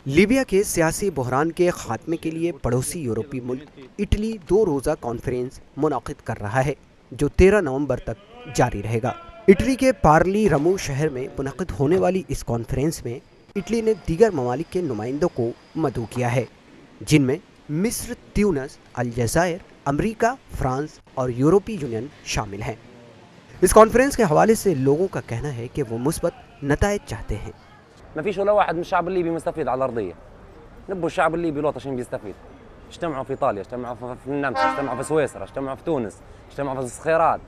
Libya के सियासी बहरान के खात्मे के लिए पड़ोसी यूरोपीय मुल्क इटली 2 रोज़ा कॉन्फ्रेंस मुनाकिद कर रहा है, जो 13 नवंबर तक जारी रहेगा। इटली के पार्ली रमू शहर में मुनाकिद होने वाली इस कॉन्फ्रेंस में इटली ने दीगर ममालिक के नुमाइंदों को मदऊ किया है, जिनमें मिस्र, ट्यूनिस, अलजायर, अमरीका, फ्रांस और यूरोपीय यूनियन शामिल हैं। इस कॉन्फ्रेंस के हवाले से लोगों का कहना है कि वो मुस्बत नताइज चाहते हैं। ما فيش ولا واحد من الشعب الليبي مستفيد على الارضيه. نبوا الشعب الليبي لوط عشان بيستفيد. اجتمعوا في ايطاليا، اجتمعوا في النمسا، اجتمعوا في سويسرا، اجتمعوا في تونس، اجتمعوا في الصخيرات.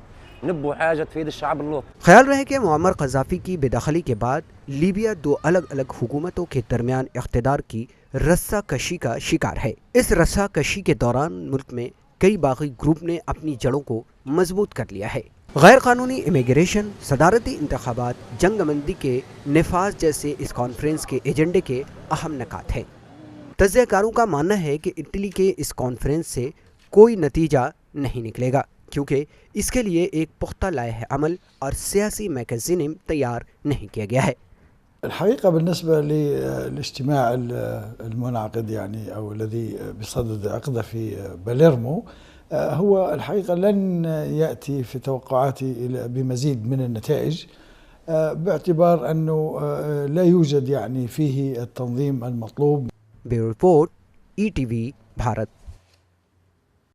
نبوا حاجه تفيد الشعب اللوط. ख्याल रहे कि मुअम्मर क़ज़ाफ़ी की बेदखली के बाद लीबिया 2 अलग-अलग हुकूमतों के दरमियान इख्तिदार की रस्सा कशी का शिकार है। इस रस्सा कशी के दौरान मुल्क में कई बागी ग्रुप ने अपनी जड़ों को मजबूत कर लिया है। गैर कानूनी इमिग्रेशन, सदारती इंतखाबात, जंगबंदी के नफाज जैसे इस कॉन्फ्रेंस के एजेंडे के अहम नकात हैं। तज्ज़ियाकारों का मानना है कि इटली के इस कॉन्फ्रेंस से कोई नतीजा नहीं निकलेगा, क्योंकि इसके लिए एक पुख्ता लायह अमल और सियासी मैकेनिज़्म तैयार नहीं किया गया है। الحقيقة بالنسبة للاجتماع المنعقد يعني أو الذي بصدد عقده في باليرمو، هو الحقيقة لن يأتي في توقعاتي بمزيد من النتائج، باعتبار أنه لا يوجد يعني فيه التنظيم المطلوب. Bureau report, ETV Bharat.